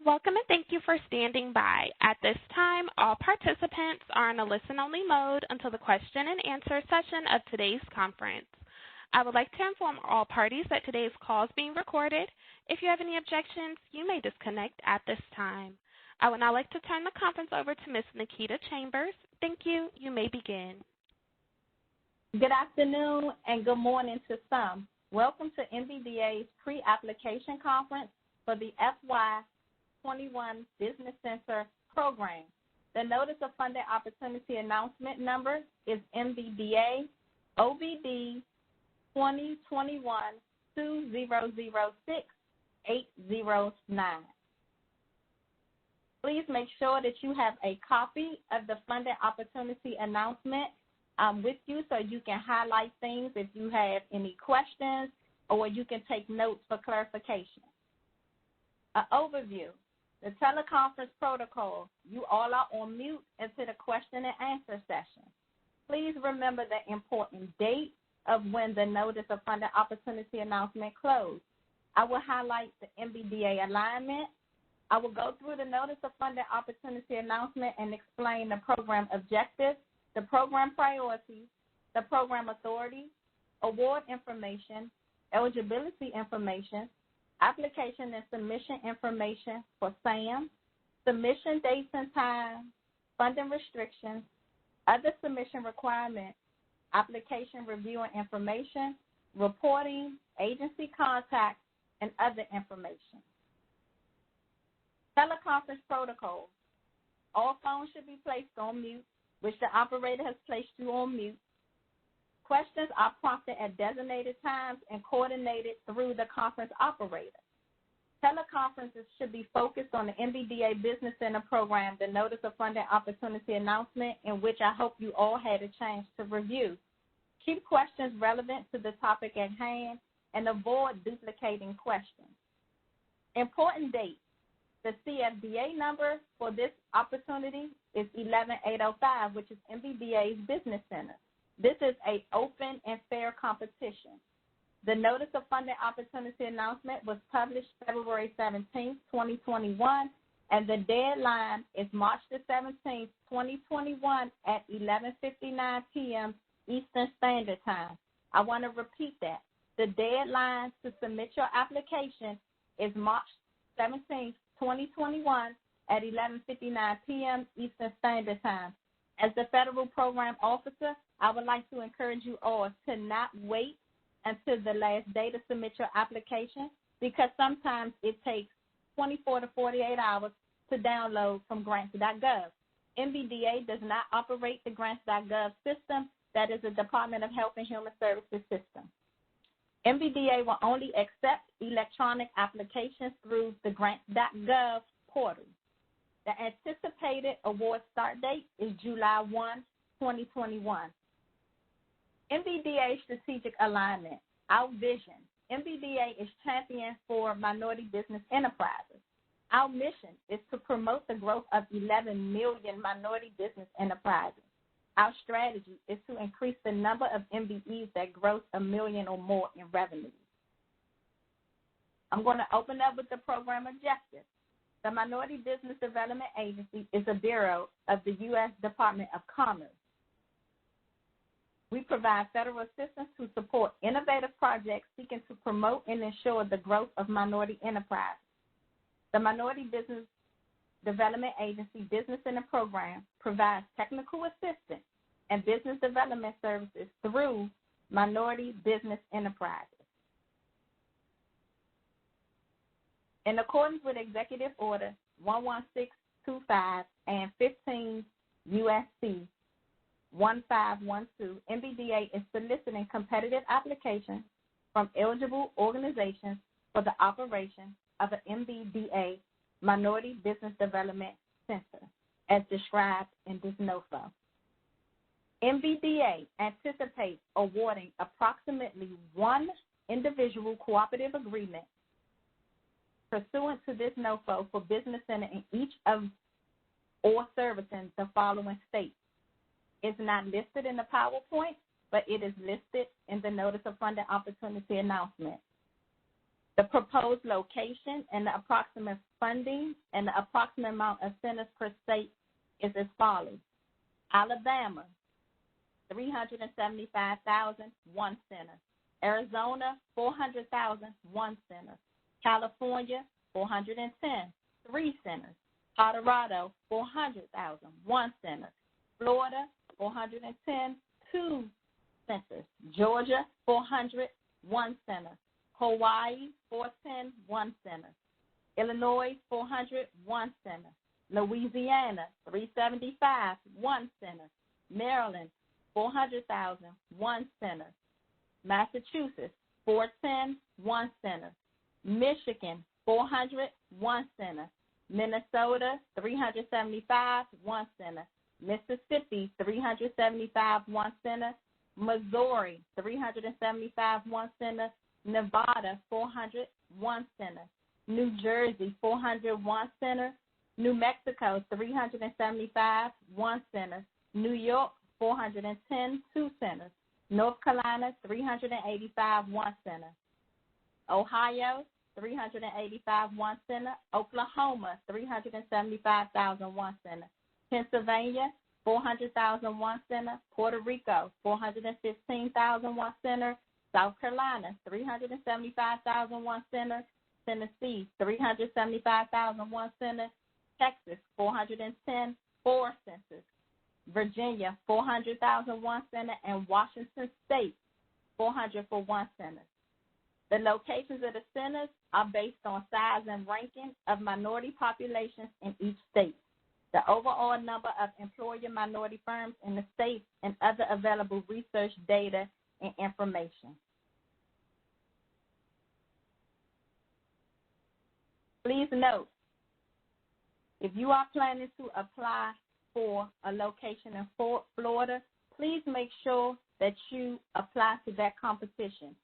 Welcome and thank you for standing by. At this time, all participants are in a listen-only mode until the question and answer session of today's conference. I would like to inform all parties that today's call is being recorded. If you have any objections, you may disconnect at this time. I would now like to turn the conference over to Ms. Nikita Chambers. Thank you. You may begin. Good afternoon and good morning to some. Welcome to MBDA's pre-application conference for the FY21 Business Center Program. The Notice of Funding Opportunity Announcement number is MBDA OBD 2021-2006-809. Please make sure that you have a copy of the funding opportunity announcement with you so you can highlight things if you have any questions or you can take notes for clarification. An overview. The teleconference protocol. You all are on mute until the question and answer session. Please remember the important date of when the Notice of Funding Opportunity announcement closed. I will highlight the MBDA alignment. I will go through the Notice of Funding Opportunity announcement and explain the program objectives, the program priorities, the program authority, award information, eligibility information, application and submission information for SAM, submission dates and time, funding restrictions, other submission requirements, application review and information, reporting, agency contact, and other information. Teleconference protocol. All phones should be placed on mute, which the operator has placed you on mute. Questions are prompted at designated times and coordinated through the conference operator. Teleconferences should be focused on the MBDA Business Center Program, the Notice of Funding Opportunity announcement, in which I hope you all had a chance to review. Keep questions relevant to the topic at hand and avoid duplicating questions. Important dates. The CFDA number for this opportunity is 11805, which is MBDA's Business Center. This is an open and fair competition. The Notice of Funding Opportunity announcement was published February 17, 2021, and the deadline is March the 17th, 2021 at 11:59 p.m. Eastern Standard Time. I want to repeat that. The deadline to submit your application is March 17th, 2021 at 11:59 p.m. Eastern Standard Time. As the federal program officer, I would like to encourage you all to not wait until the last day to submit your application, because sometimes it takes 24 to 48 hours to download from grants.gov. MBDA does not operate the grants.gov system. That is the Department of Health and Human Services system. MBDA will only accept electronic applications through the grants.gov portal. The anticipated award start date is July 1, 2021. MBDA strategic alignment. Our vision. MBDA is champion for minority business enterprises. Our mission is to promote the growth of 11 million minority business enterprises. Our strategy is to increase the number of MBEs that gross $1 million or more in revenue. I'm going to open up with the program objectives. The Minority Business Development Agency is a bureau of the U.S. Department of Commerce. We provide federal assistance to support innovative projects seeking to promote and ensure the growth of minority enterprises. The Minority Business Development Agency Business Center Program provides technical assistance and business development services through minority business enterprises. In accordance with Executive Order 11625 and 15 U.S.C. 1512, MBDA is soliciting competitive applications from eligible organizations for the operation of an MBDA Minority Business Development Center, as described in this NOFO. MBDA anticipates awarding approximately one individual cooperative agreement pursuant to this NOFO for business center in each of or servicing the following states. It's not listed in the PowerPoint, but it is listed in the Notice of Funding Opportunity announcement. The proposed location and the approximate funding and the approximate amount of centers per state is as follows. Alabama, $375,000, 1 center. Arizona, $400,000, 1 center. California, $410,000, 3 centers. Colorado, $400,000, 1 center. Florida, $410,000, 2 centers. Georgia, $400,000, 1 center. Hawaii, $410,000, 1 center. Illinois, $400,000, 1 center. Louisiana, $375,000, 1 center. Maryland, $400,000, 1 center. Massachusetts, $410,000, 1 center. Michigan, $400,000, 1 center. Minnesota, $375,000, 1 center. Mississippi, $375,000, 1 center. Missouri, $375,000, 1 center. Nevada, $400,000, 1 center. New Jersey, $400,000, 1 center. New Mexico, $375,000, 1 center. New York, $410,000, 2 centers. North Carolina, $385,000, 1 center. Ohio, $385,000, 1 center. Oklahoma, $375,000, 1 center. Pennsylvania, $400,000, 1 center. Puerto Rico, $415,000, 1 center. South Carolina, $375,000, 1 center. Tennessee, $375,000, 1 center. Texas, $410,000, 4 centers. Virginia, $400,000, 1 center. And Washington State, $400,000 for 1 center. The locations of the centers are based on size and ranking of minority populations in each state, the overall number of employer minority firms in the state, and other available research data and information. Please note, if you are planning to apply for a location in Florida, please make sure that you apply to that competition.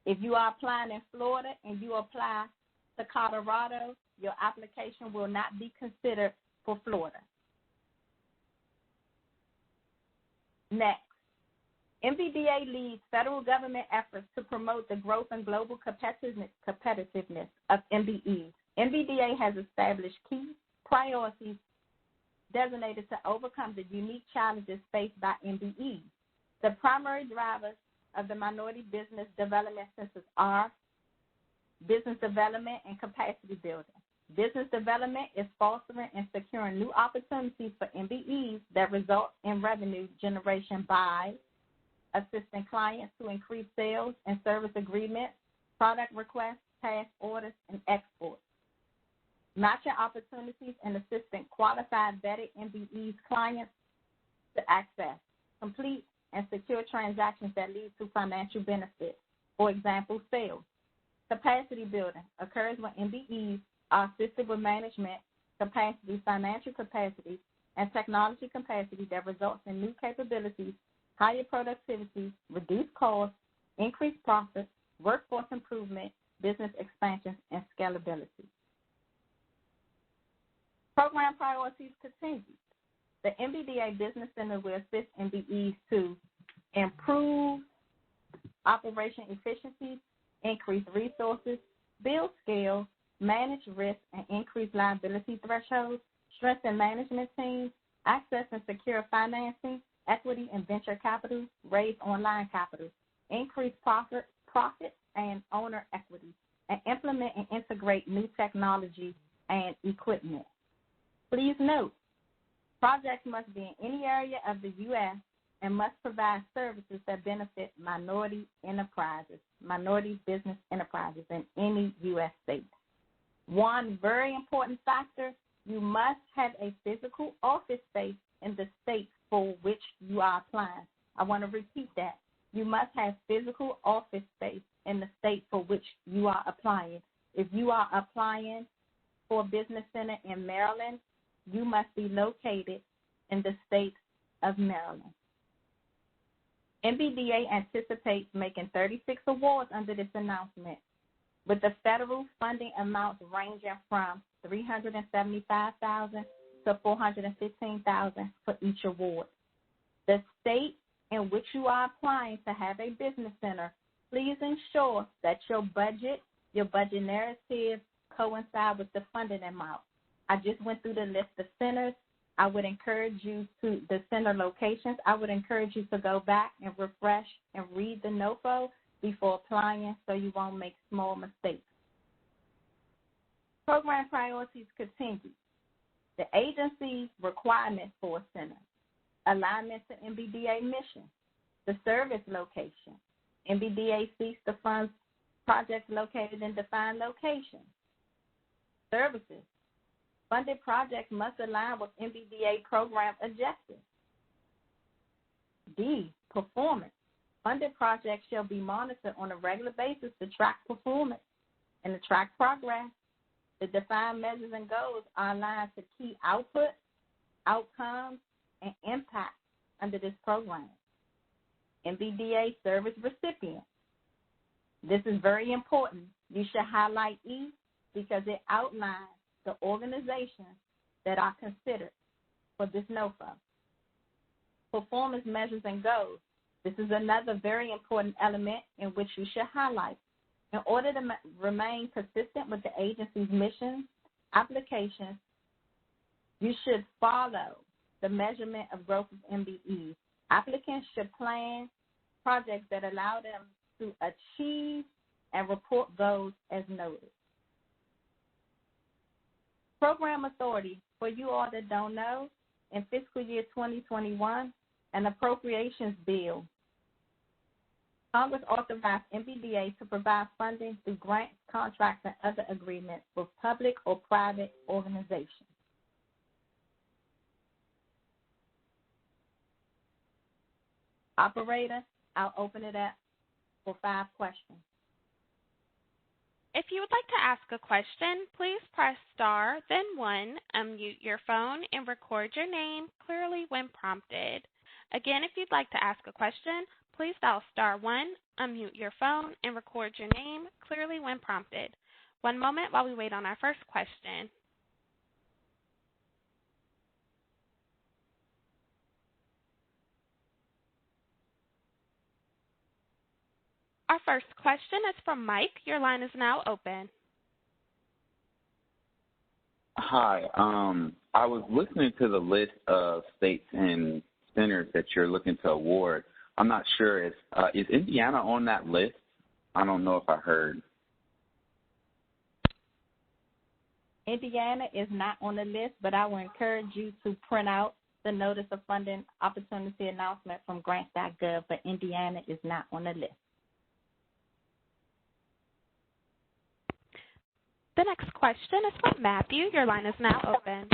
If you are applying in Florida and you apply to Colorado, your application will not be considered for Florida. Next, MBDA leads federal government efforts to promote the growth and global competitiveness of MBEs. MBDA has established key priorities designated to overcome the unique challenges faced by MBEs. The primary drivers of the Minority Business Development Centers are business development and capacity building. Business development is fostering and securing new opportunities for MBEs that result in revenue generation by assisting clients to increase sales and service agreements, product requests, task orders, and exports. Matching opportunities and assisting qualified vetted MBEs clients to access, complete, and secure transactions that lead to financial benefits. For example, sales. Capacity building occurs when MBEs are assisted with management capacity, financial capacity, and technology capacity that results in new capabilities, higher productivity, reduced costs, increased profits, workforce improvement, business expansion, and scalability. Program priorities continue. The MBDA Business Center will assist MBEs to improve operation efficiency, increase resources, build scale, manage risk, and increase liability thresholds, strengthen management teams, access and secure financing, equity and venture capital, raise online capital, increase profit and owner equity, and implement and integrate new technology and equipment. Please note, projects must be in any area of the U.S. and must provide services that benefit minority business enterprises in any U.S. state. One very important factor, you must have a physical office space in the state for which you are applying. I want to repeat that. You must have physical office space in the state for which you are applying. If you are applying for a business center in Maryland, you must be located in the state of Maryland. MBDA anticipates making 36 awards under this announcement, with the federal funding amounts ranging from $375,000 to $415,000 for each award. The state in which you are applying to have a business center, please ensure that your budget Your budget narrative coincide with the funding amount. I just went through the list of centers. I would encourage you to the center locations. I would encourage you to go back and refresh and read the NOFO before applying so you won't make small mistakes. Program priorities continue. The agency's requirements for a center, alignment to MBDA mission, the service location. MBDA seeks to fund projects located in defined locations. Services. Funded projects must align with MBDA program objectives. D, performance. Funded projects shall be monitored on a regular basis to track performance and to track progress. The defined measures and goals are aligned to key outputs, outcomes, and impact under this program. MBDA service recipient. This is very important. You should highlight E because it outlines the organizations that are considered for this NOFO. Performance measures and goals. This is another very important element in which you should highlight. In order to remain consistent with the agency's mission applications, you should follow the measurement of growth of MBE. Applicants should plan projects that allow them to achieve and report goals as noted. Program authority, for you all that don't know, in fiscal year 2021, an appropriations bill, Congress authorized MBDA to provide funding through grants, contracts, and other agreements with public or private organizations. Operator, I'll open it up for 5 questions. If you would like to ask a question, please press star, then 1, unmute your phone, and record your name clearly when prompted. Again, if you'd like to ask a question, please dial star 1, unmute your phone, and record your name clearly when prompted. One moment while we wait on our first question. Our first question is from Mike. Your line is now open. Hi. I was listening to the list of states and centers that you're looking to award. I'm not sure if is Indiana on that list? I don't know if I heard. Indiana is not on the list, but I will encourage you to print out the Notice of Funding Opportunity announcement from grants.gov, but Indiana is not on the list. The next question is from Matthew. Your line is now open.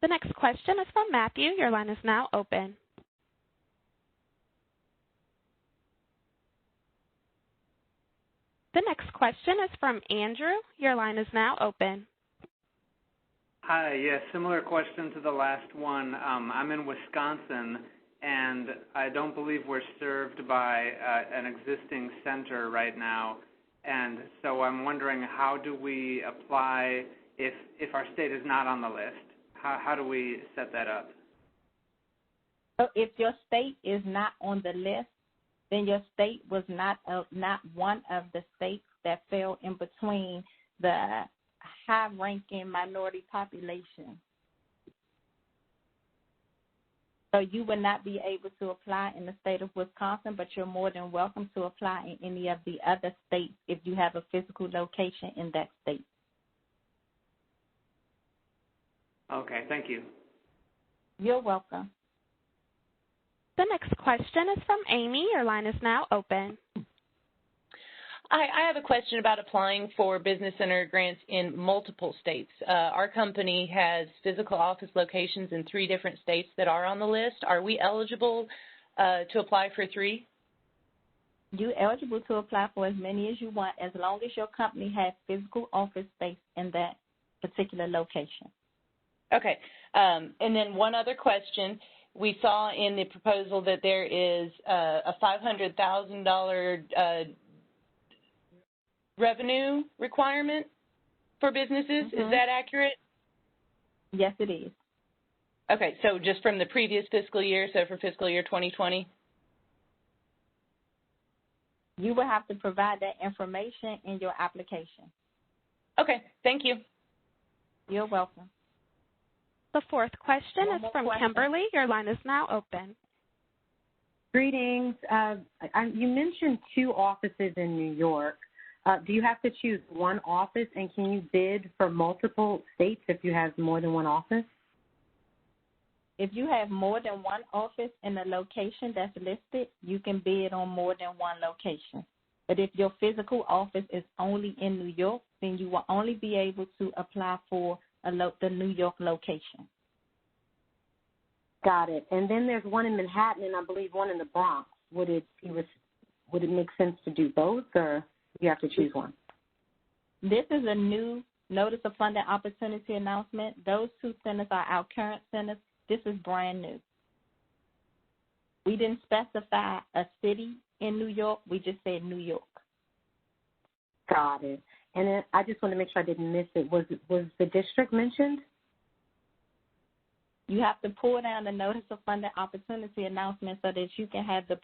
The next question is from Matthew. Your line is now open. The next question is from Andrew. Your line is now open. Hi, yes, similar question to the last one. I'm in Wisconsin, and I don't believe we're served by an existing center right now. And so I'm wondering, how do we apply if our state is not on the list? How do we set that up? So if your state is not on the list, then your state was not one of the states that fell in between the high-ranking minority population. So you would not be able to apply in the state of Wisconsin, but you're more than welcome to apply in any of the other states if you have a physical location in that state. Okay, thank you. You're welcome. The next question is from Amy. Your line is now open. I have a question about applying for business center grants in multiple states. Our company has physical office locations in 3 different states that are on the list. Are we eligible to apply for 3? You're eligible to apply for as many as you want, as long as your company has physical office space in that particular location. Okay. And then one other question. We saw in the proposal that there is a $500,000 revenue requirement for businesses. Mm-hmm. Is that accurate? Yes, it is. Okay, so just from the previous fiscal year, so for fiscal year 2020? You will have to provide that information in your application. Okay, thank you. You're welcome. The fourth question is from Kimberly. Your line is now open. Greetings. You mentioned 2 offices in New York. Do you have to choose one office, and can you bid for multiple states if you have more than one office? If you have more than one office in a location that's listed, you can bid on more than one location. But if your physical office is only in New York, then you will only be able to apply for the New York location. Got it. And then there's one in Manhattan and I believe one in the Bronx. Would it make sense to do both, or you have to choose one? This is a new Notice of Funding Opportunity announcement. Those 2 centers are our current centers. This is brand new. We didn't specify a city in New York. We just said New York. Got it. And then I just want to make sure I didn't miss it. Was the district mentioned? You have to pull down the Notice of Funding Opportunity announcement so that you can have the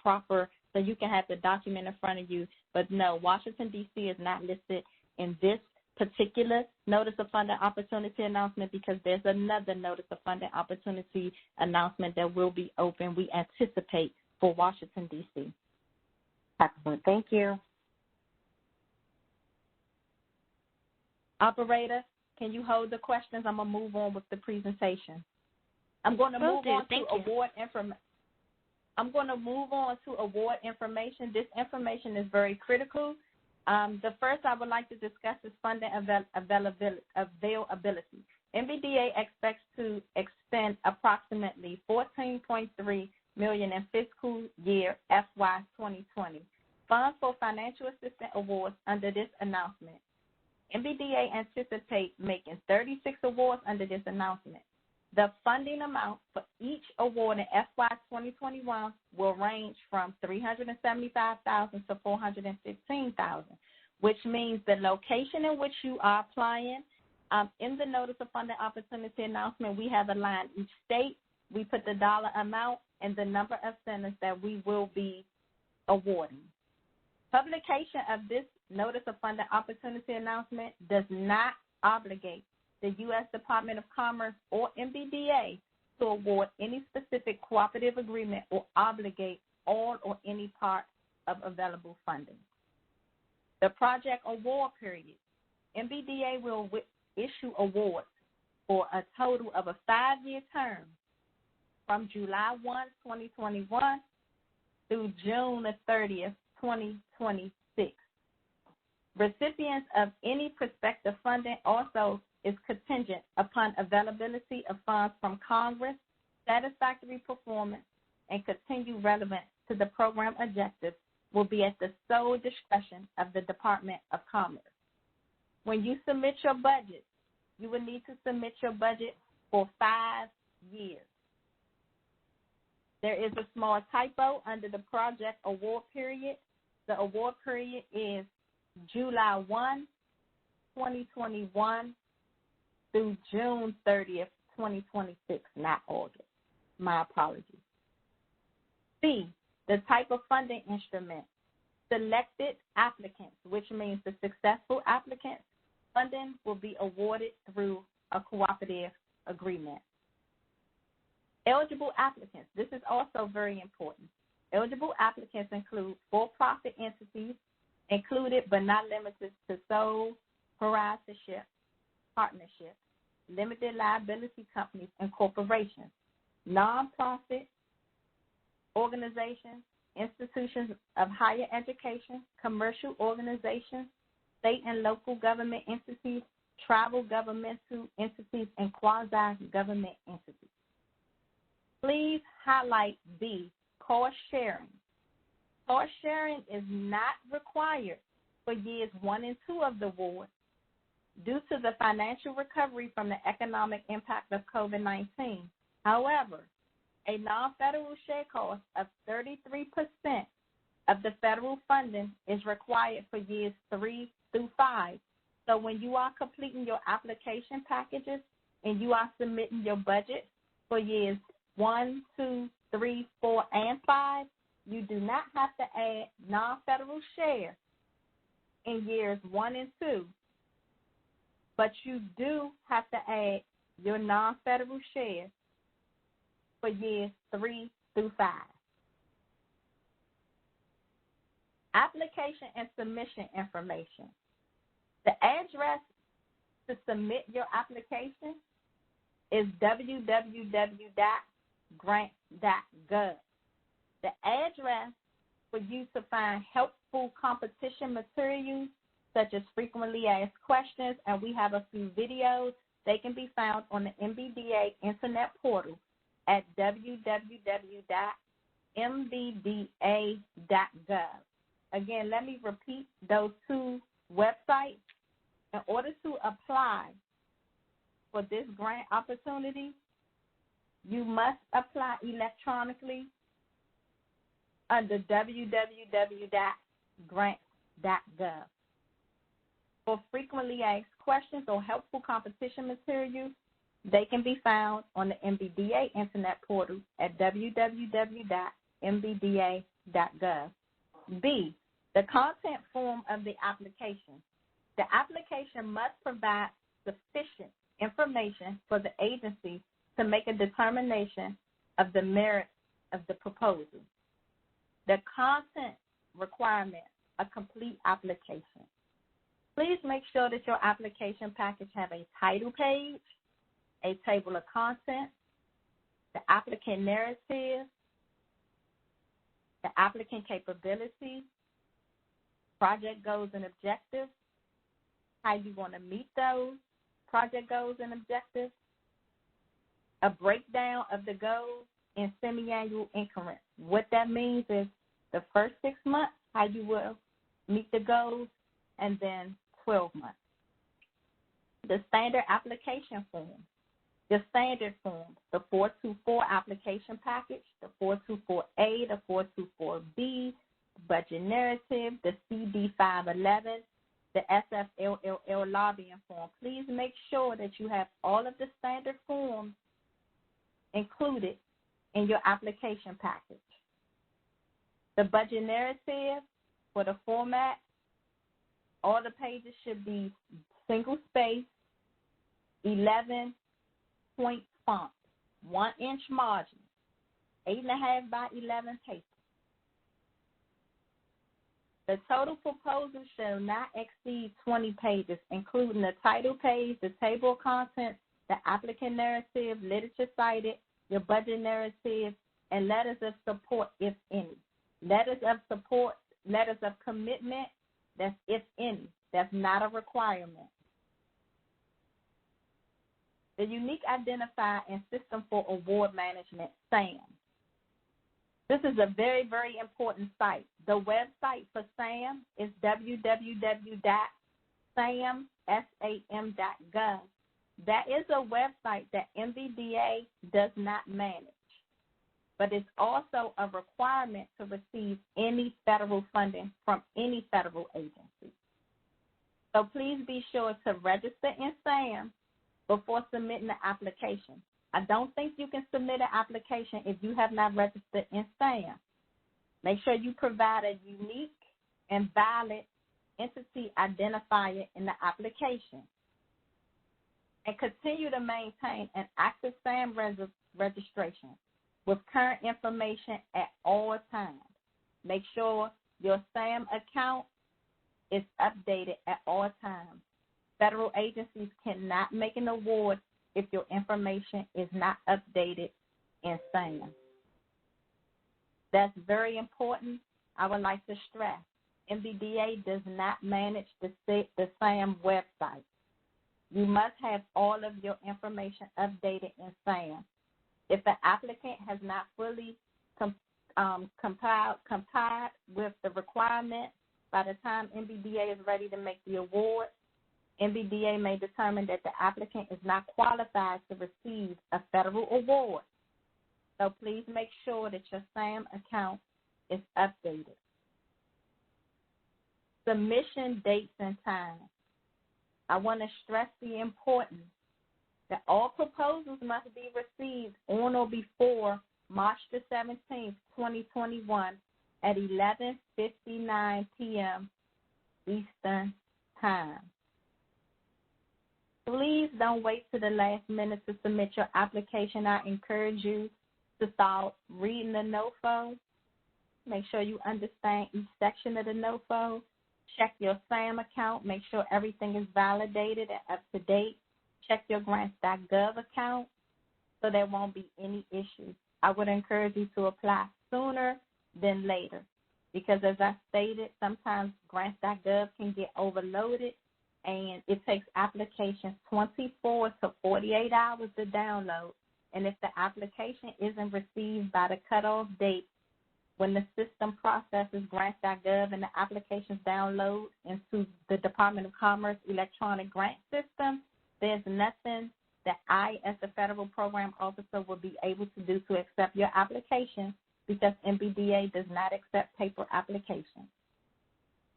document in front of you. But no, Washington, D.C. is not listed in this particular Notice of Funding Opportunity announcement because there's another Notice of Funding Opportunity announcement that will be open, we anticipate, for Washington, D.C. Excellent. Thank you. Operator, can you hold the questions? I'm going to move on with the presentation. I'm going to move on to award information. I'm going to move on to award information. This information is very critical. The first I would like to discuss is funding availability. MBDA expects to expend approximately $14.3 million in fiscal year FY 2020. Funds for financial assistance awards under this announcement. MBDA anticipates making 36 awards under this announcement. The funding amount for each award in FY 2021 will range from $375,000 to $415,000, which means the location in which you are applying. In the Notice of Funding Opportunity announcement, we have aligned each state. We put the dollar amount and the number of centers that we will be awarding. Publication of this Notice of Funding Opportunity announcement does not obligate the U.S. Department of Commerce or MBDA to award any specific cooperative agreement or obligate all or any part of available funding. The project award period. MBDA will issue awards for a total of a 5-year term from July 1, 2021 through June 30th, 2026. Recipients of any prospective funding also is contingent upon availability of funds from Congress, satisfactory performance, and continued relevance to the program objectives will be at the sole discretion of the Department of Commerce. When you submit your budget, you will need to submit your budget for 5 years. There is a small typo under the project award period. The award period is July 1, 2021 through June 30th, 2026, not August. My apologies. C, the type of funding instrument. Selected applicants, which means the successful applicants, funding will be awarded through a cooperative agreement. Eligible applicants. This is also very important. Eligible applicants include for-profit entities, included but not limited to sole proprietorship, partnerships, limited liability companies and corporations, nonprofit organizations, institutions of higher education, commercial organizations, state and local government entities, tribal governmental entities, and quasi-government entities. Please highlight B, cost sharing. Cost sharing is not required for years 1 and 2 of the award due to the financial recovery from the economic impact of COVID-19. However, a non-federal share cost of 33% of the federal funding is required for years 3 through 5. So when you are completing your application packages and you are submitting your budget for years 1, 2, 3, 4, and 5, you do not have to add non-federal share in years 1 and 2, but you do have to add your non-federal share for years 3 through 5. Application and submission information. The address to submit your application is www.grants.gov. The address for you to find helpful competition materials such as frequently asked questions, and we have a few videos. They can be found on the MBDA Internet portal at www.mbda.gov. Again, let me repeat those two websites. In order to apply for this grant opportunity, you must apply electronically under www.grants.gov. For frequently asked questions or helpful competition materials, they can be found on the MBDA Internet portal at www.mbda.gov. B, the content form of the application. The application must provide sufficient information for the agency to make a determination of the merit of the proposal. The content requirement, a complete application. Please make sure that your application package have a title page, a table of contents, the applicant narrative, the applicant capabilities, project goals and objectives, how you want to meet those project goals and objectives, a breakdown of the goals in semi-annual increments. What that means is the first 6 months, how you will meet the goals, and then 12 months. The standard application form, the standard form, the 424 application package, the 424A, the 424B, budget narrative, the CD 511, the SFLLL lobbying form. Please make sure that you have all of the standard forms included in your application package. The budget narrative for the format, all the pages should be single space, 11-point font, 1-inch margin, 8.5 by 11 paper. The total proposal shall not exceed 20 pages, including the title page, the table of contents, the applicant narrative, literature cited, your budget narrative, and letters of support, if any. Letters of support, letters of commitment, that's if any. That's not a requirement. The unique identifier and system for award management, SAM. This is a very, very important site. The website for SAM is www.sam.gov. That is a website that MBDA does not manage, but it's also a requirement to receive any federal funding from any federal agency. So please be sure to register in SAM before submitting the application. I don't think you can submit an application if you have not registered in SAM. Make sure you provide a unique and valid entity identifier in the application. And continue to maintain an active SAM registration with current information at all times. Make sure your SAM account is updated at all times. Federal agencies cannot make an award if your information is not updated in SAM. That's very important. I would like to stress, MBDA does not manage the SAM website. You must have all of your information updated in SAM. If the applicant has not fully complied with the requirement by the time MBDA is ready to make the award, MBDA may determine that the applicant is not qualified to receive a federal award. So please make sure that your SAM account is updated. Submission dates and times. I want to stress the importance that all proposals must be received on or before March the 17th, 2021 at 11:59 p.m. Eastern Time. Please don't wait to the last minute to submit your application. I encourage you to start reading the NOFO. Make sure you understand each section of the NOFO. Check your SAM account. Make sure everything is validated and up to date. Check your grants.gov account so there won't be any issues. I would encourage you to apply sooner than later because, as I stated, sometimes grants.gov can get overloaded, and it takes applications 24 to 48 hours to download. And if the application isn't received by the cutoff date, when the system processes grants.gov and the applications download into the Department of Commerce electronic grant system, there's nothing that I, as the federal program officer, will be able to do to accept your application because MBDA does not accept paper applications.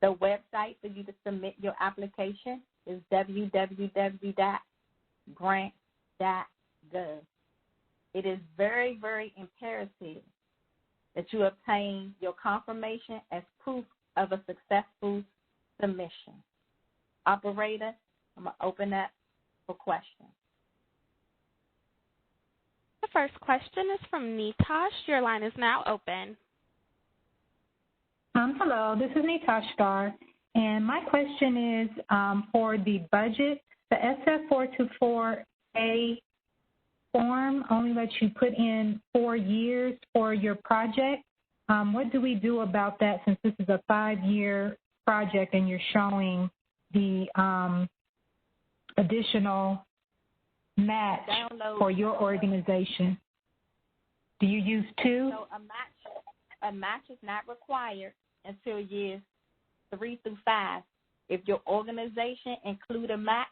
The website for you to submit your application is www.grants.gov. It is very, very imperative that you obtain your confirmation as proof of a successful submission. Operator, I'm going to open up for questions. The first question is from Nitash. Your line is now open. Hello, this is Nitash Star, and my question is for the budget. The SF424A form only lets you put in 4 years for your project. What do we do about that since this is a 5-year project and you're showing the additional match for your organization? Do you use 2? So a match is not required until years 3 through 5. If your organization include a match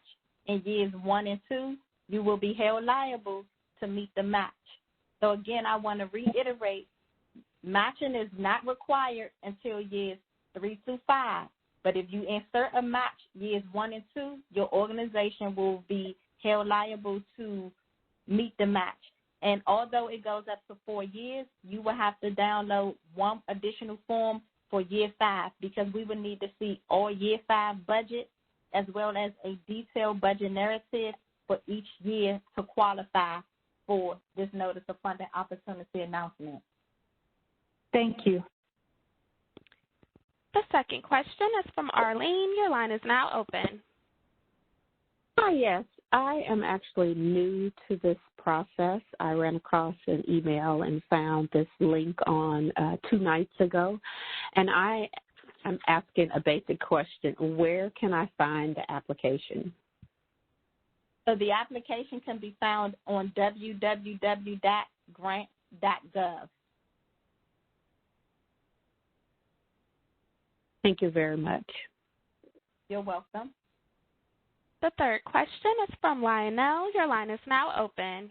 in years 1 and 2, you will be held liable to meet the match. So again, I want to reiterate, matching is not required until years 3 through 5. But if you insert a match years 1 and 2, your organization will be held liable to meet the match. And although it goes up to 4 years, you will have to download one additional form for year 5 because we would need to see all year 5 budget as well as a detailed budget narrative for each year to qualify for this notice of funding opportunity announcement. Thank you. The second question is from Arlene. Your line is now open. Hi, yes. I am actually new to this process. I ran across an email and found this link on 2 nights ago, and I am asking a basic question. Where can I find the application? So the application can be found on www.grants.gov. Thank you very much. You're welcome. The third question is from Lionel. Your line is now open.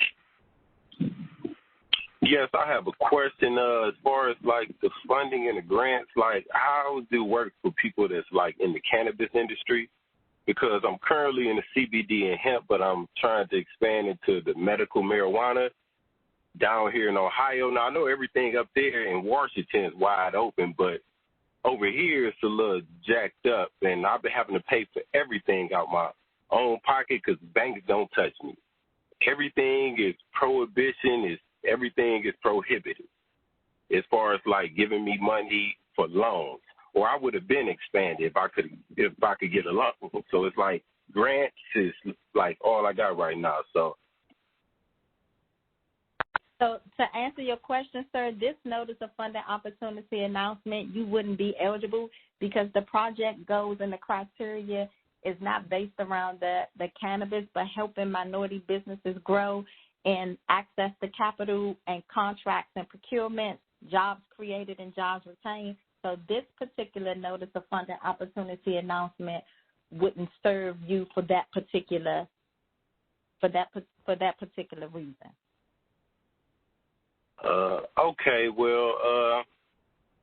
Yes, I have a question as far as, like, the funding and the grants. Like, how does it work for people that's, like, in the cannabis industry? Because I'm currently in the CBD and hemp, but I'm trying to expand into the medical marijuana down here in Ohio. Now, I know everything up there in Washington is wide open, but over here it's a little jacked up, and I've been having to pay for everything out my own pocket because banks don't touch me. Everything is prohibition. Everything is prohibited as far as, like, giving me money for loans. Or I would have been expanded if I could get a loan. So it's like grants is like all I got right now. So to answer your question, sir, this notice of funding opportunity announcement, you wouldn't be eligible because the project goals and the criteria is not based around the cannabis, but helping minority businesses grow and access to capital and contracts and procurement, jobs created and jobs retained. So this particular notice of funding opportunity announcement wouldn't serve you for that particular reason. Okay, well,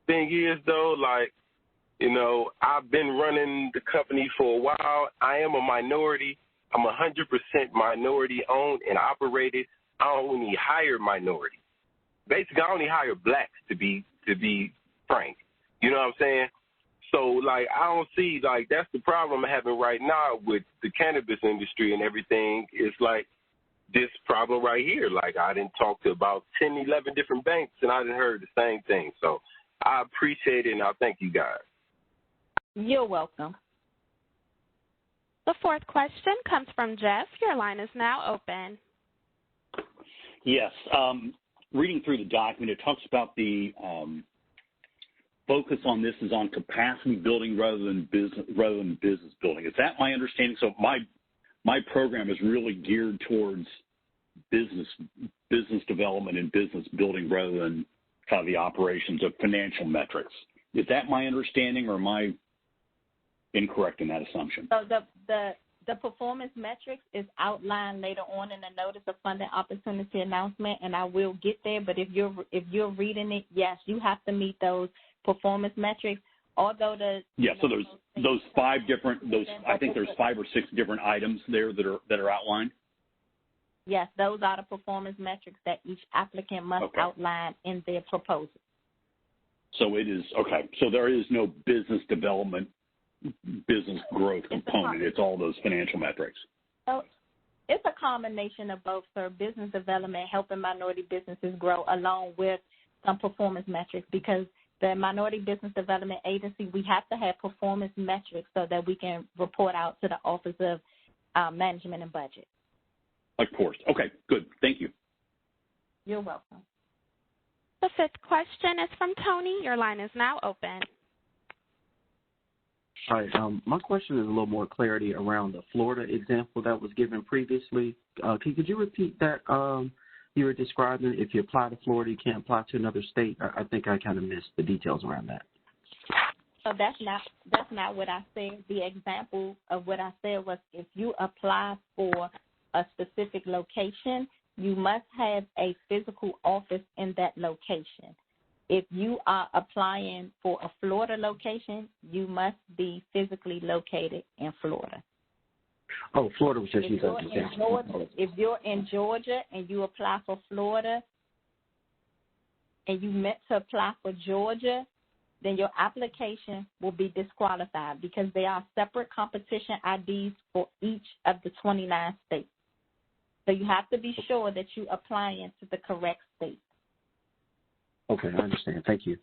thing is though, like, you know, I've been running the company for a while. I am a minority. I'm 100% minority owned and operated. I only hire minorities. Basically, I only hire blacks to be frank. You know what I'm saying? So, like, I don't see, like, that's the problem I'm having right now with the cannabis industry and everything. It's like this problem right here. Like, I didn't talk to about 10, 11 different banks, and I didn't heard the same thing. So I appreciate it, and I thank you guys. You're welcome. The fourth question comes from Jeff. Your line is now open. Yes. Reading through the document, it talks about the focus on this is on capacity building rather than business building. Is that my understanding? So my program is really geared towards business development and business building rather than kind of the operations of financial metrics. Is that my understanding, or am I incorrect in that assumption? So the performance metrics is outlined later on in the notice of funding opportunity announcement, and I will get there. But if you're reading it, yes, you have to meet those performance metrics. Although so there's those I think there's 5 or 6 different items there that are outlined. Yes, those are the performance metrics that each applicant must outline in their proposal. So it is so there is no business development, business growth component. It's all those financial metrics. So it's a combination of both, sir. Business development, helping minority businesses grow, along with some performance metrics, because the Minority Business Development Agency, we have to have performance metrics so that we can report out to the Office of Management and Budget. Of course. Okay, good. Thank you. You're welcome. The fifth question is from Tony. Your line is now open. All right. My question is a little more clarity around the Florida example that was given previously. Could you repeat that? You were describing if you apply to Florida, you can't apply to another state. I think I kind of missed the details around that. So that's not what I said. The example of what I said was if you apply for a specific location, you must have a physical office in that location. If you are applying for a Florida location, you must be physically located in Florida. Oh, Florida was just if you're in Georgia and you apply for Florida and you meant to apply for Georgia, then your application will be disqualified because there are separate competition IDs for each of the 29 states. So you have to be sure that you're applying to the correct state. Okay, I understand. Thank you.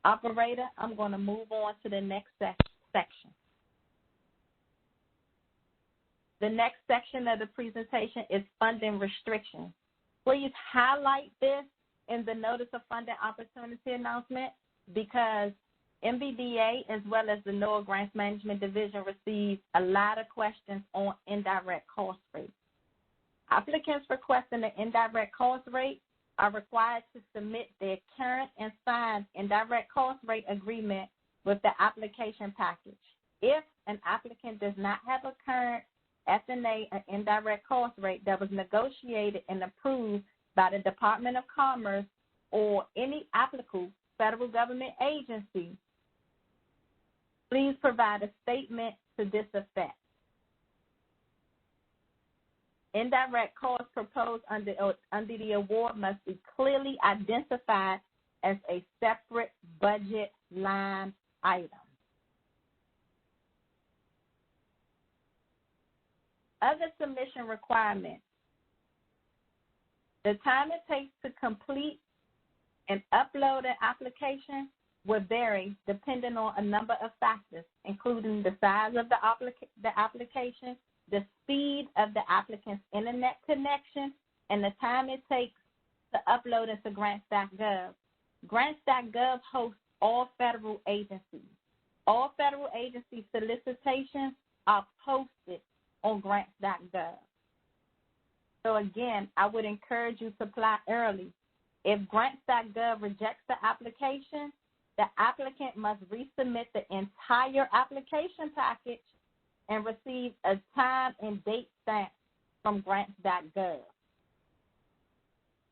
Operator, I'm going to move on to the next section. The next section of the presentation is funding restrictions. Please highlight this in the Notice of Funding Opportunity announcement because MBDA as well as the NOAA Grants Management Division received a lot of questions on indirect cost rate. Applicants requesting the indirect cost rate are required to submit their current and signed indirect cost rate agreement with the application package. If an applicant does not have a current F&A, an indirect cost rate that was negotiated and approved by the Department of Commerce or any applicable federal government agency, please provide a statement to this effect. Indirect costs proposed under the award must be clearly identified as a separate budget line item. Other submission requirements. The time it takes to complete and upload an application will vary depending on a number of factors, including the size of the application, the speed of the applicant's internet connection, and the time it takes to upload into grants.gov. Grants.gov hosts all federal agencies. All federal agency solicitations are posted on grants.gov. So again, I would encourage you to apply early. If grants.gov rejects the application, the applicant must resubmit the entire application package and receive a time and date stamp from grants.gov.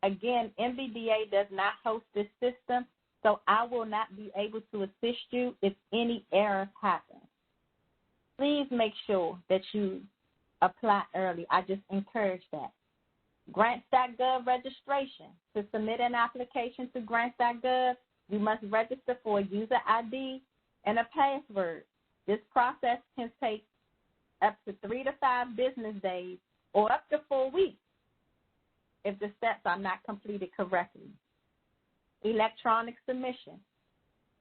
Again, MBDA does not host this system, so I will not be able to assist you if any errors happen. Please make sure that you apply early. I just encourage that. Grants.gov registration. To submit an application to grants.gov, You must register for a user ID and a password. This process can take up to 3 to 5 business days or up to 4 weeks if the steps are not completed correctly. Electronic submission.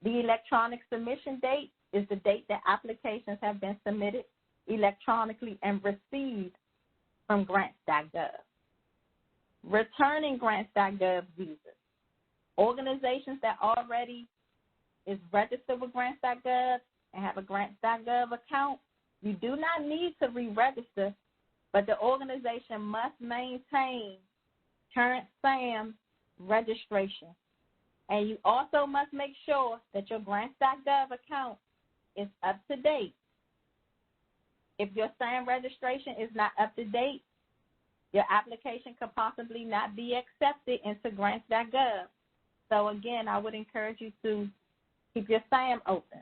The electronic submission date is the date that applications have been submitted electronically and received from grants.gov. Returning grants.gov users. Organizations that already is registered with grants.gov and have a grants.gov account, you do not need to re-register, but the organization must maintain current SAM registration. And you also must make sure that your grants.gov account is up to date. If your SAM registration is not up to date, your application could possibly not be accepted into grants.gov. So again, I would encourage you to keep your SAM open.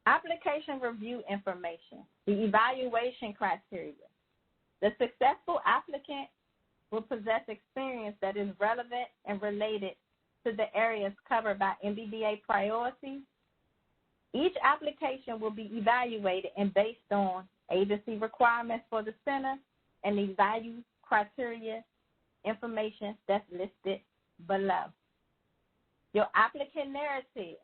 Application review information, the evaluation criteria. The successful applicant will possess experience that is relevant and related to the areas covered by MBDA priorities. Each application will be evaluated and based on agency requirements for the center and the value criteria information that's listed below. Your applicant narrative,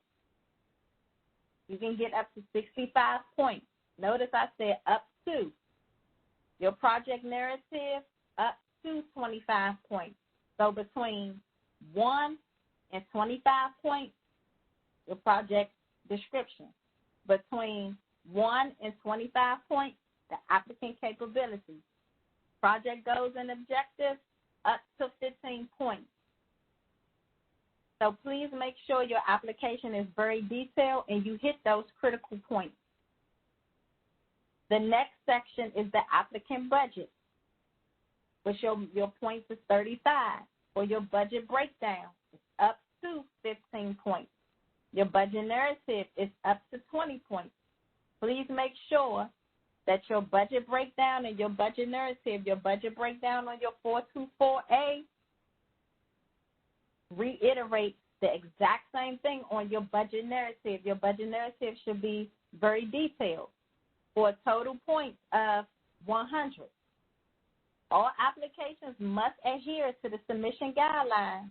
you can get up to 65 points. Notice I said up to. Your project narrative, up to 25 points. So between 1 and 25 points, your project description. Between 1 and 25 points, the applicant capability. Project goals and objectives, up to 15 points. So please make sure your application is very detailed and you hit those critical points. The next section is the applicant budget, which your points is 35. For your budget breakdown, it's up to 15 points. Your budget narrative is up to 20 points. Please make sure that your budget breakdown and your budget narrative, your budget breakdown on your 424A, reiterate the exact same thing on your budget narrative. Your budget narrative should be very detailed for a total points of 100. All applications must adhere to the submission guidelines.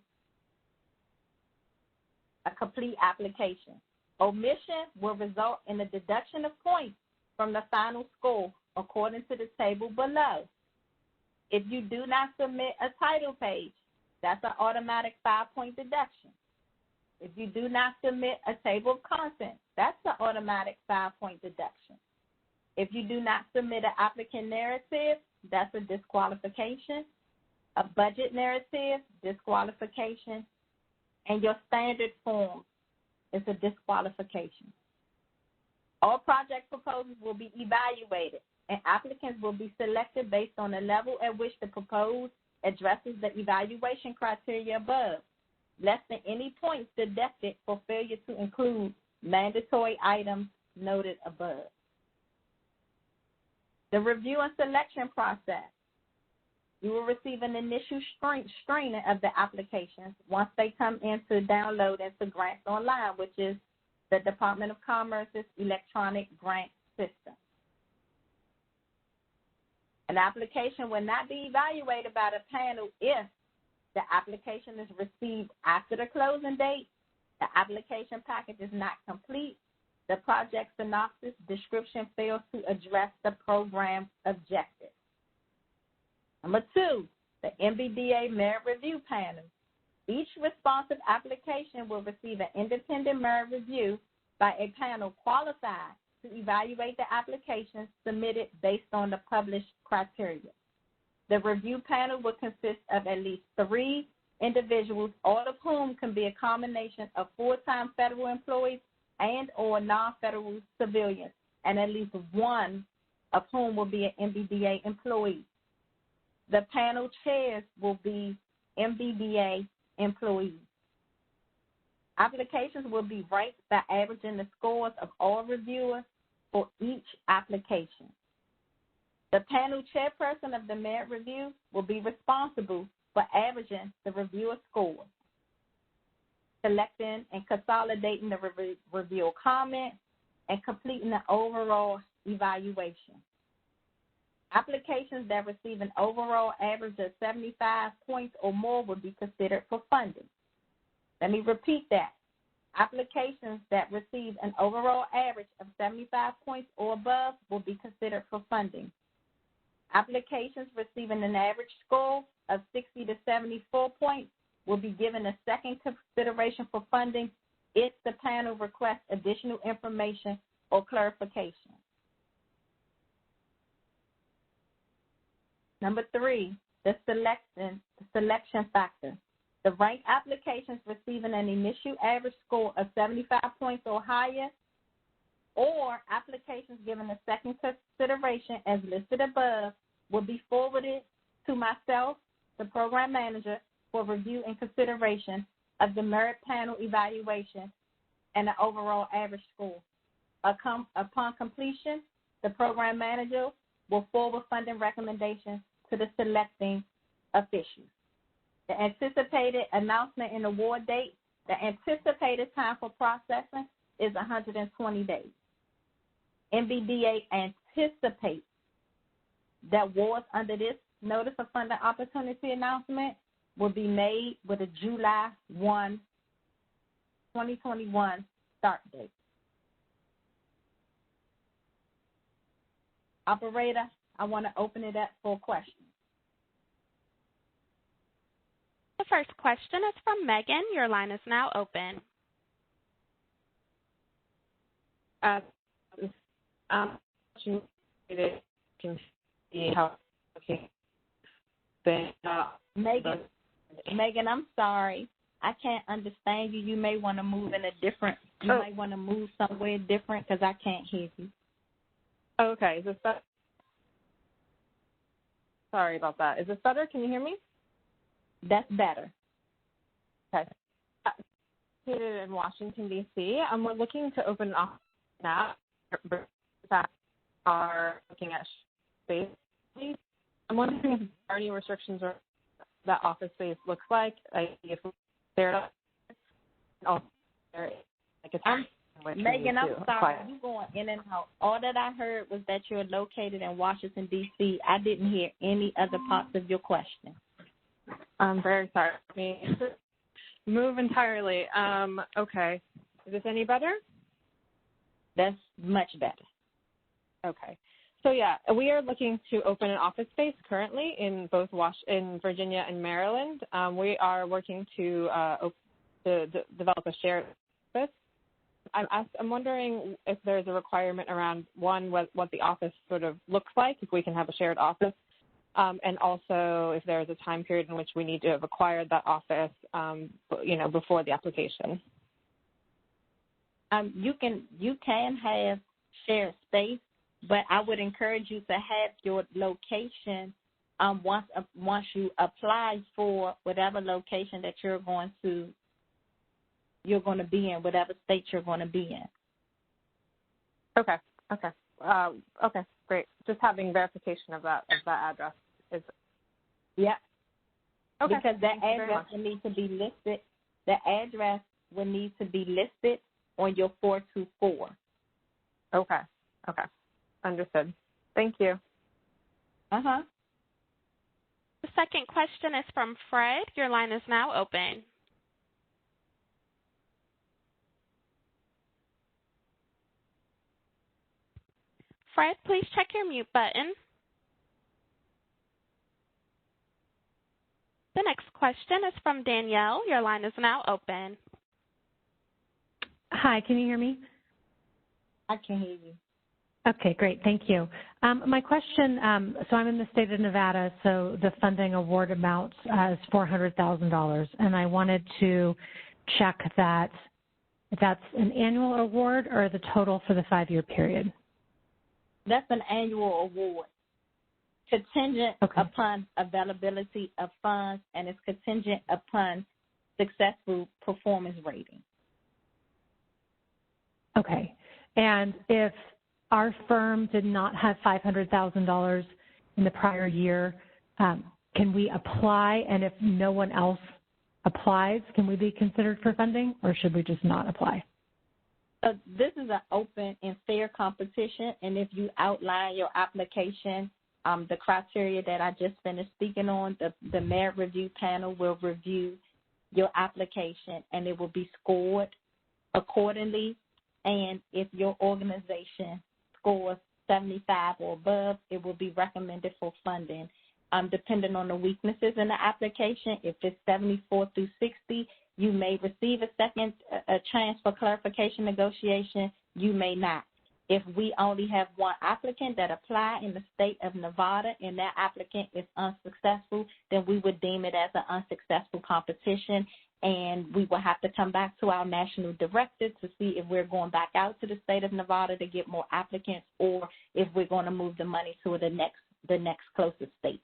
A complete application. Omission will result in the deduction of points from the final score according to the table below. If you do not submit a title page, that's an automatic 5-point deduction. If you do not submit a table of contents, that's an automatic 5-point deduction. If you do not submit an applicant narrative, that's a disqualification. A budget narrative, disqualification. And your standard form is a disqualification. All project proposals will be evaluated, and applicants will be selected based on the level at which the proposed addresses the evaluation criteria above, less than any points deducted for failure to include mandatory items noted above. The review and selection process. You will receive an initial screening of the applications once they come in to download into Grants Online, which is the Department of Commerce's electronic grant system. An application will not be evaluated by the panel if the application is received after the closing date, the application package is not complete, the project synopsis description fails to address the program's objectives. Number 2, the MBDA Merit Review Panel. Each responsive application will receive an independent merit review by a panel qualified to evaluate the applications submitted based on the published criteria. The review panel will consist of at least 3 individuals, all of whom can be a combination of full-time federal employees and or non-federal civilians, and at least 1 of whom will be an MBDA employee. The panel chairs will be MBDA employees. Applications will be ranked by averaging the scores of all reviewers for each application. The panel chairperson of the merit review will be responsible for averaging the reviewer scores. collecting and consolidating the review comments, and completing the overall evaluation. Applications that receive an overall average of 75 points or more will be considered for funding. Let me repeat that. Applications that receive an overall average of 75 points or above will be considered for funding. Applications receiving an average score of 60 to 74 points will be given a second consideration for funding if the panel requests additional information or clarification. Number 3, the selection factor. The ranked applications receiving an initial average score of 75 points or higher, or applications given a second consideration as listed above, will be forwarded to myself, the program manager, for review and consideration of the merit panel evaluation and the overall average score. Upon completion, the program manager will forward funding recommendations to the selecting officials. The anticipated announcement and award date, the anticipated time for processing is 120 days. MBDA anticipates that awards under this Notice of Funding Opportunity announcement will be made with a July 1, 2021 start date. Operator, I want to open it up for questions. The first question is from Megan. Your line is now open. Megan, I'm sorry. I can't understand you. You may want to move in a different, might want to move somewhere different because I can't hear you. Okay. Is this better? Sorry about that. Is this better? Can you hear me? That's better. Okay. Located in Washington, D.C., and we're looking to open an office now. That are looking at space. I'm wondering if there are any restrictions or that office space looks like. If they're also Megan, I'm sorry. You're going in and out. All that I heard was that you're located in Washington, D.C. I didn't hear any other parts of your question. I'm very sorry. Let me move entirely. Okay. Is this any better? That's much better. Okay. So, yeah, we are looking to open an office space currently in both in Virginia and Maryland. We are working to develop a shared office. I'm wondering if there's a requirement around, one, what the office sort of looks like, if we can have a shared office, and also if there's a time period in which we need to have acquired that office, before the application. You can have shared space, but I would encourage you to have your location once you apply for whatever location that you're going to be in, whatever state you're going to be in. Okay. Okay, great. Just having verification of that address is. Yeah. Okay. Because that address will need to be listed. The address will need to be listed on your 424. Okay. Understood. Thank you. Uh-huh. The second question is from Fred. Your line is now open. Fred, please check your mute button. The next question is from Danielle. Your line is now open. Hi, can you hear me? I can hear you. Okay, great. Thank you. My question, so I'm in the state of Nevada, so the funding award amount is $400,000, and I wanted to check that if that's an annual award or the total for the 5-year period. That's an annual award, contingent upon availability of funds, and it's contingent upon successful performance rating. Okay. And if our firm did not have $500,000 in the prior year, can we apply, and if no one else applies, can we be considered for funding, or should we just not apply? This is an open and fair competition, and if you outline your application, the criteria that I just finished speaking on, the merit review panel will review your application, and it will be scored accordingly. And if your organization scores 75 or above, it will be recommended for funding. Depending on the weaknesses in the application, if it's 74 through 60, you may receive a second chance for clarification negotiation. You may not. If we only have one applicant that apply in the state of Nevada and that applicant is unsuccessful, then we would deem it as an unsuccessful competition, and we will have to come back to our national director to see if we're going back out to the state of Nevada to get more applicants, or if we're going to move the money to the next closest state.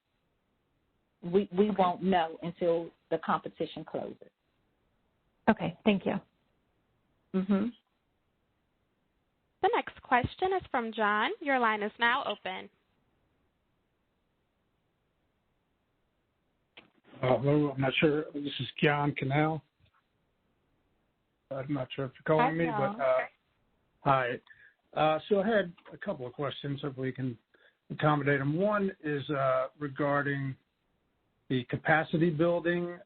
We won't know until the competition closes. Okay, thank you. Mm-hmm. The next question is from John. Your line is now open. Hello, I'm not sure. This is John Canal. I'm not sure if you're calling me, but hi. So I had a couple of questions. Hopefully you can accommodate them. One is regarding the capacity building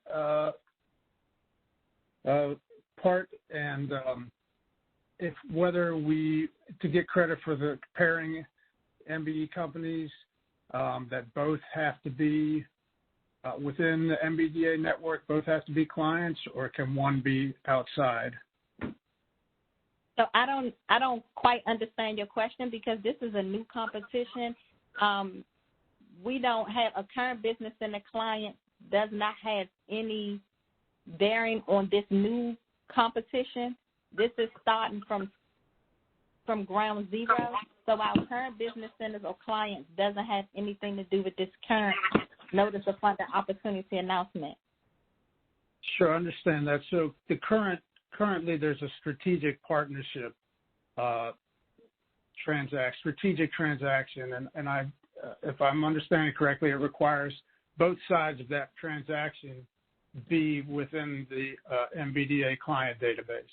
part, and if whether we, to get credit for the pairing MBE companies, that both have to be within the MBDA network, both have to be clients, or can one be outside? So I don't quite understand your question, because this is a new competition. We don't have a current business center client does not have any bearing on this new competition. This is starting from ground zero. So our current business centers or clients doesn't have anything to do with this current notice of funding opportunity announcement. Sure, I understand that. So the currently there's a strategic partnership strategic transaction, and I, if I'm understanding correctly, it requires both sides of that transaction be within the MBDA client database.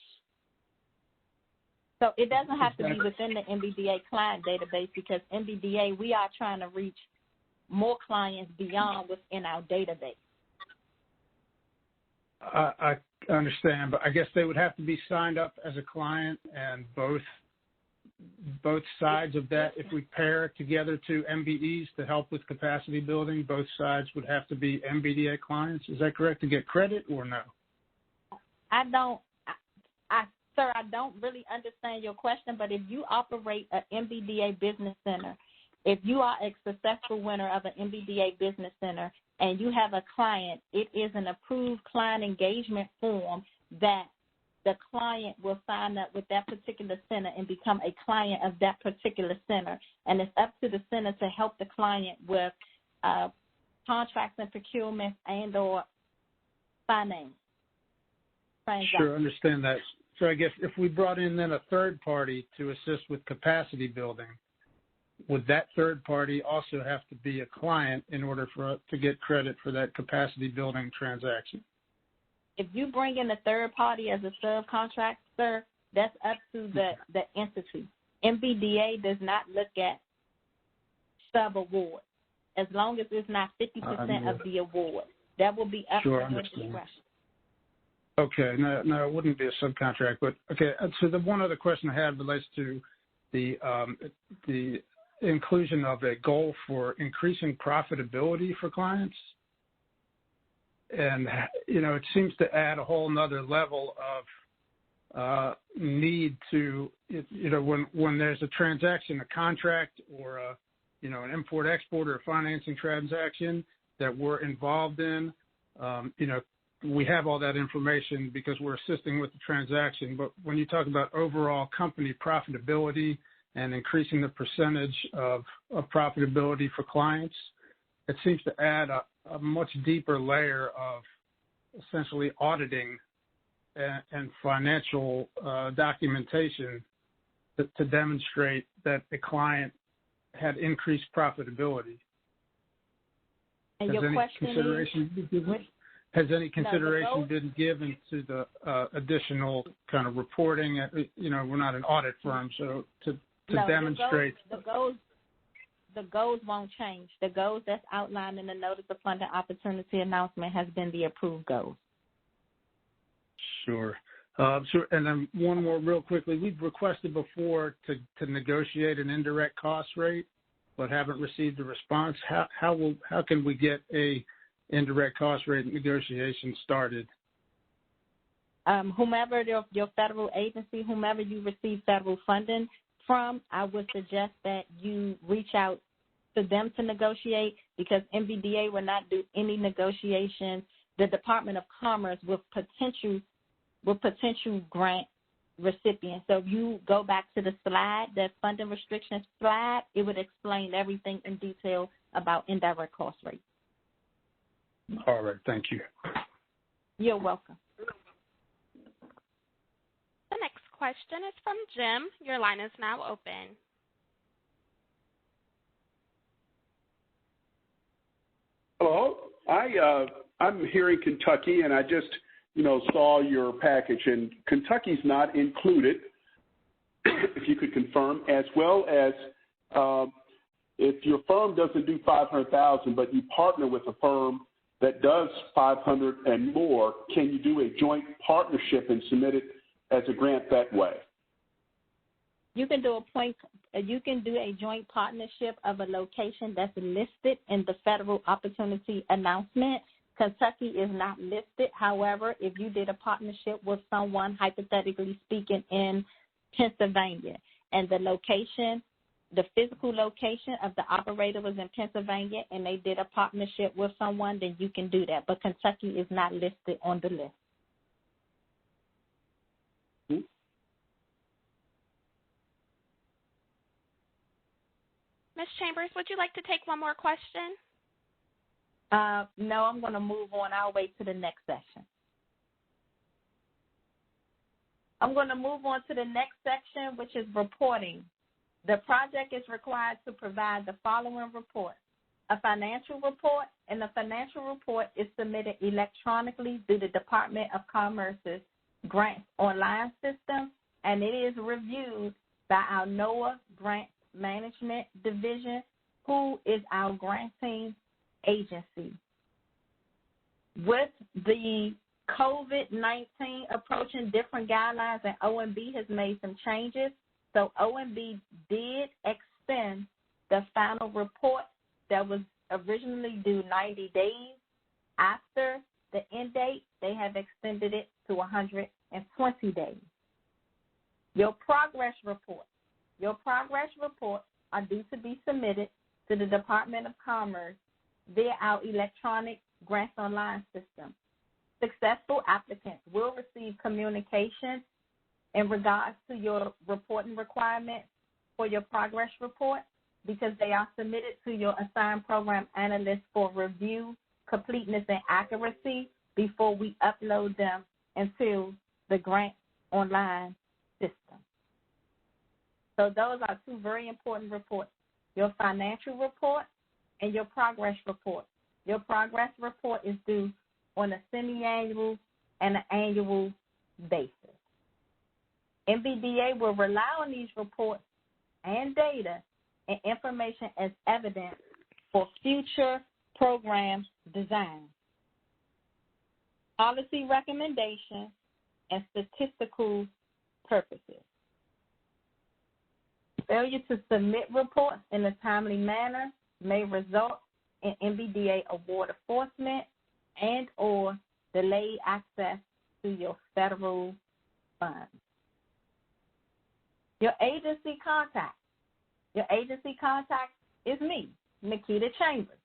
So it doesn't have to be within the MBDA client database, because MBDA, we are trying to reach more clients beyond within our database. I understand, but I guess they would have to be signed up as a client, and both sides of that, if we pair together two MBEs to help with capacity building, both sides would have to be MBDA clients. Is that correct, to get credit, or no? Sir, I don't really understand your question, but if you operate an MBDA Business Center, if you are a successful winner of an MBDA Business Center and you have a client, it is an approved client engagement form that the client will sign up with that particular center and become a client of that particular center. And it's up to the center to help the client with contracts and procurement and or finance. Sure, I understand that. So I guess if we brought in then a third party to assist with capacity building, would that third party also have to be a client in order for us to get credit for that capacity building transaction? If you bring in a third party as a subcontractor, that's up to the entity. MBDA does not look at sub-awards, as long as it's not 50% of the award. That will be up to your discretion. Okay, no, it wouldn't be a subcontract, but okay. So the one other question I had relates to the inclusion of a goal for increasing profitability for clients, and it seems to add a whole nother level of need to when there's a transaction, a contract, or an import-export or a financing transaction that we're involved in. We have all that information because we're assisting with the transaction. But when you talk about overall company profitability and increasing the percentage of profitability for clients, it seems to add a much deeper layer of essentially auditing and financial documentation to demonstrate that the client had increased profitability. And your question is? Has any consideration been given to the additional kind of reporting? We're not an audit firm, so to demonstrate. The goals won't change. The goals that's outlined in the Notice of Funding Opportunity announcement has been the approved goals. Sure. Sure. And then one more real quickly. We've requested before to negotiate an indirect cost rate, but haven't received a response. How can we get a indirect cost rate negotiation started? Whomever your federal agency, whomever you receive federal funding from, I would suggest that you reach out to them to negotiate, because MBDA will not do any negotiation. The Department of Commerce with potential grant recipients. So if you go back to the slide, the funding restrictions slide, it would explain everything in detail about indirect cost rates. All right. Thank you. You're welcome. The next question is from Jim. Your line is now open. Hello. I'm here in Kentucky, and I just saw your package, and Kentucky's not included. If you could confirm, as well as if your firm doesn't do $500,000, but you partner with a firm that does 500 and more, can you do a joint partnership and submit it as a grant that way? You can do a joint partnership of a location that's listed in the federal opportunity announcement. Kentucky is not listed. However, if you did a partnership with someone, hypothetically speaking, in Pennsylvania, and the physical location of the operator was in Pennsylvania, and they did a partnership with someone, then you can do that. But Kentucky is not listed on the list. Ms. Chambers, would you like to take one more question? No, I'm going to move on. I'll wait to the next session. I'm going to move on to the next section, which is reporting. The project is required to provide the following report: a financial report, and the financial report is submitted electronically through the Department of Commerce's Grants Online system, and it is reviewed by our NOAA Grant Management Division, who is our granting agency. With the COVID-19 approaching, different guidelines, and OMB has made some changes. So OMB did extend the final report that was originally due 90 days. After the end date, they have extended it to 120 days. Your progress reports are due to be submitted to the Department of Commerce via our electronic Grants Online system. Successful applicants will receive communication in regards to your reporting requirements for your progress report, because they are submitted to your assigned program analyst for review, completeness, and accuracy before we upload them into the Grants Online system. So those are two very important reports: your financial report and your progress report. Your progress report is due on a semi-annual and an annual basis. MBDA will rely on these reports and data and information as evidence for future program design, policy recommendations, and statistical purposes. Failure to submit reports in a timely manner may result in MBDA award enforcement and or delayed access to your federal funds. Your agency contact. Your agency contact is me, Nikita Chambers.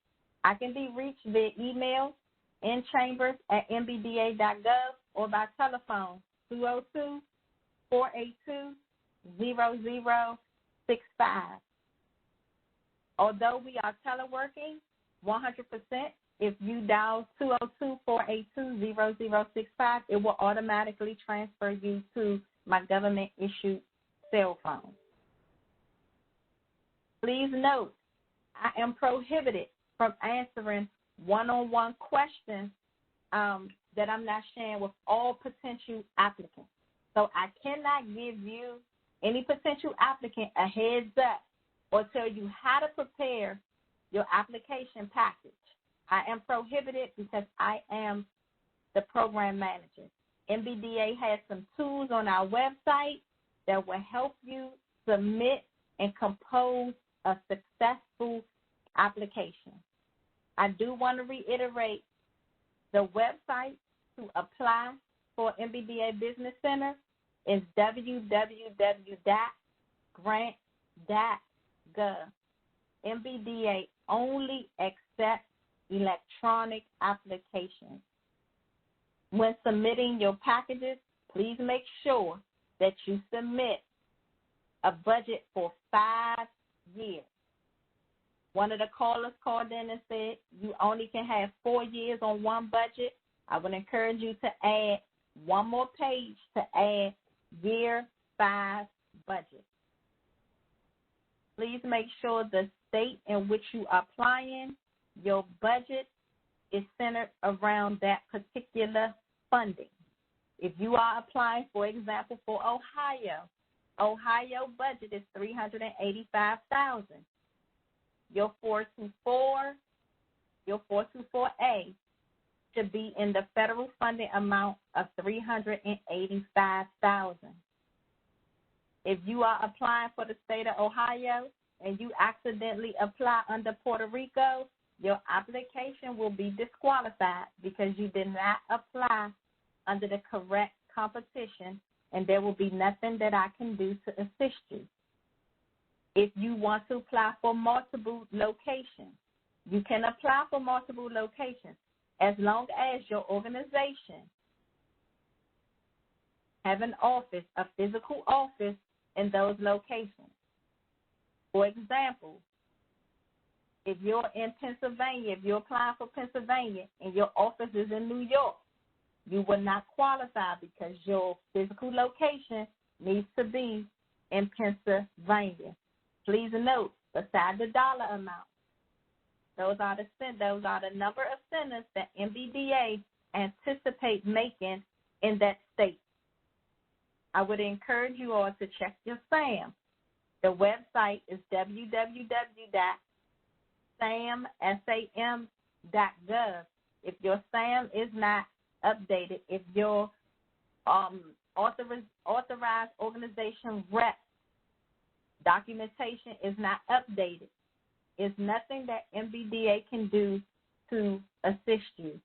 I can be reached via email in chambers@mbda.gov or by telephone 202-482-0065. Although we are teleworking 100%, if you dial 202-482-0065, it will automatically transfer you to my government-issued cell phone. Please note, I am prohibited from answering one-on-one questions that I'm not sharing with all potential applicants. So I cannot give you, any potential applicant, a heads up or tell you how to prepare your application package. I am prohibited because I am the program manager. MBDA has some tools on our website that will help you submit and compose a successful application. I do want to reiterate the website to apply for MBDA Business Center is www.grant.gov. MBDA only accepts electronic applications. When submitting your packages, please make sure that you submit a budget for 5 years. One of the callers called in and said you only can have 4 years on one budget. I would encourage you to add one more page to add year 5 budget. Please make sure the state in which you are applying, your budget is centered around that particular funding. If you are applying, for example, for Ohio budget is $385,000. Your 424A should be in the federal funding amount of $385,000. If you are applying for the state of Ohio and you accidentally apply under Puerto Rico, your application will be disqualified because you did not apply under the correct competition, and there will be nothing that I can do to assist you. If you want to apply for multiple locations, you can apply for multiple locations as long as your organization have an office, a physical office in those locations. For example, if you're in Pennsylvania, if you're applying for Pennsylvania and your office is in New York, you will not qualify because your physical location needs to be in Pennsylvania. Please note, beside the dollar amount, those are the number of centers that MBDA anticipate making in that state. I would encourage you all to check your SAM. The website is www.sam.gov. If your SAM is not updated, if your authorized organization rep documentation is not updated, there's nothing that MBDA can do to assist you.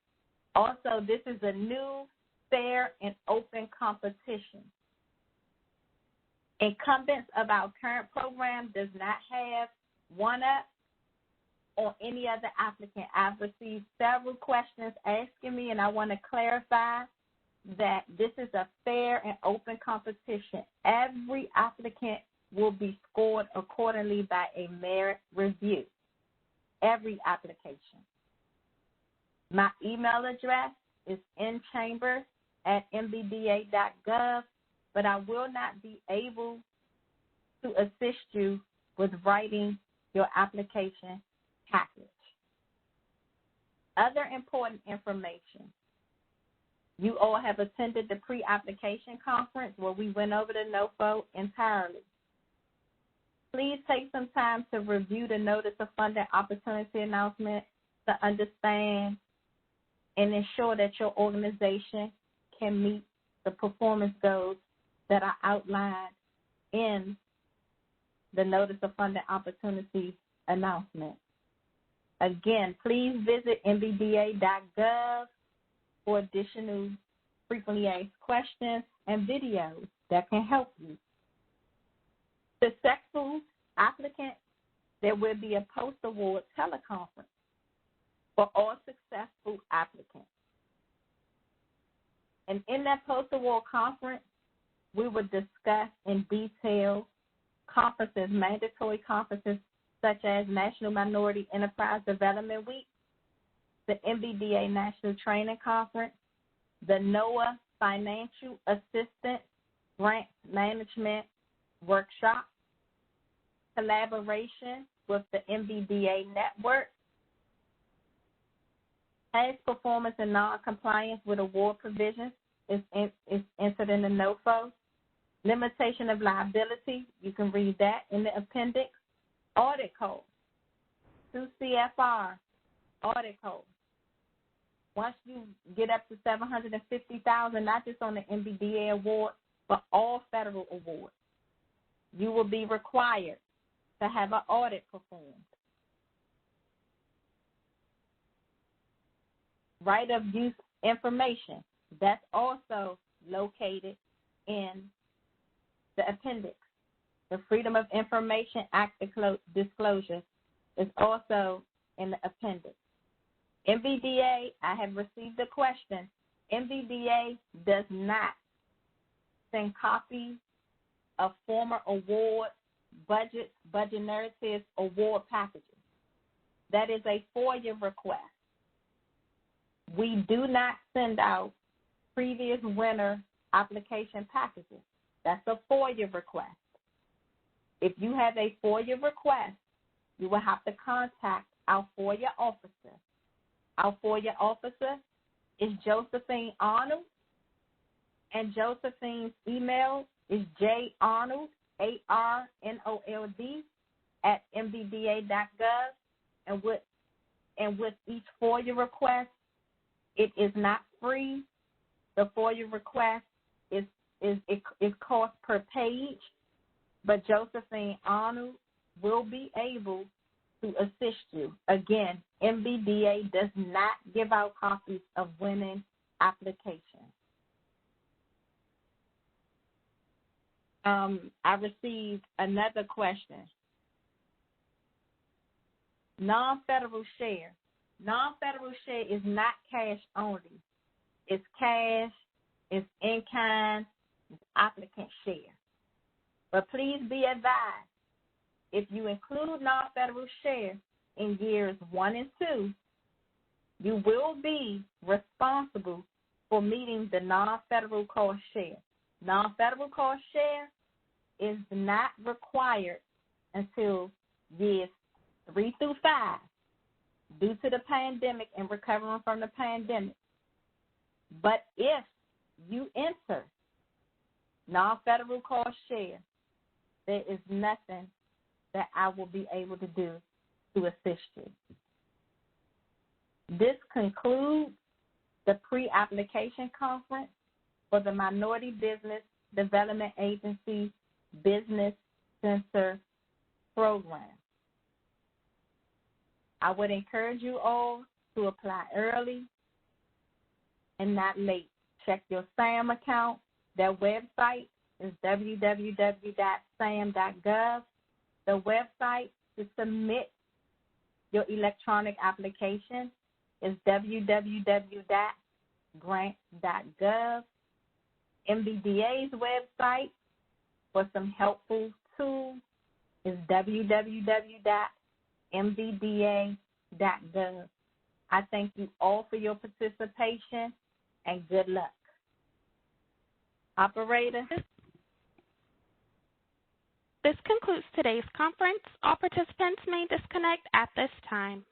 Also, this is a new, fair, and open competition. Incumbents of our current program does not have one-up on any other applicant. I've received several questions asking me, and I want to clarify that this is a fair and open competition. Every applicant will be scored accordingly by a merit review. Every application. My email address is inchamber@mbda.gov, but I will not be able to assist you with writing your application package. Other important information. You all have attended the pre-application conference where we went over the NOFO entirely. Please take some time to review the Notice of Funding Opportunity announcement to understand and ensure that your organization can meet the performance goals that are outlined in the Notice of Funding Opportunity announcement. Again, please visit mbda.gov for additional frequently asked questions and videos that can help you. Successful applicants, there will be a post-award teleconference for all successful applicants. And in that post-award conference, we will discuss in detail conferences, mandatory conferences such as National Minority Enterprise Development Week, the MBDA National Training Conference, the NOAA Financial Assistance Grant Management Workshop, collaboration with the MBDA Network, Past performance and non-compliance with award provisions is entered in the NOFO. Limitation of liability, you can read that in the appendix. Audit code, 2 CFR, audit code. Once you get up to $750,000, not just on the MBDA award, but all federal awards, you will be required to have an audit performed. Right of use information, that's also located in the appendix. The Freedom of Information Act disclosure is also in the appendix. MBDA, I have received a question. MBDA does not send copies of former award budget narratives, award packages. That is a FOIA request. We do not send out previous winner application packages. That's a FOIA request. If you have a FOIA request, you will have to contact our FOIA officer. Our FOIA officer is Josephine Arnold, and Josephine's email is jarnold, ARNOLD, @mbda.gov. And with each FOIA request, it is not free. The FOIA request is cost per page, but Josephine Arnold will be able to assist you. Again, MBDA does not give out copies of winning applications. I received another question. Non-federal share. Non-federal share is not cash only. It's cash, it's in-kind, it's applicant share. But please be advised, if you include non-federal share in years 1 and 2, you will be responsible for meeting the non-federal cost share. Non-federal cost share is not required until years 3 through 5 due to the pandemic and recovering from the pandemic. But if you enter non-federal cost share, there is nothing that I will be able to do to assist you. This concludes the pre-application conference for the Minority Business Development Agency Business Center Program. I would encourage you all to apply early and not late. Check your SAM account. Their website is www.sam.gov. The website to submit your electronic application is www.grant.gov. MBDA's website for some helpful tools is www.mbda.gov. I thank you all for your participation and good luck. Operator. This concludes today's conference. All participants may disconnect at this time.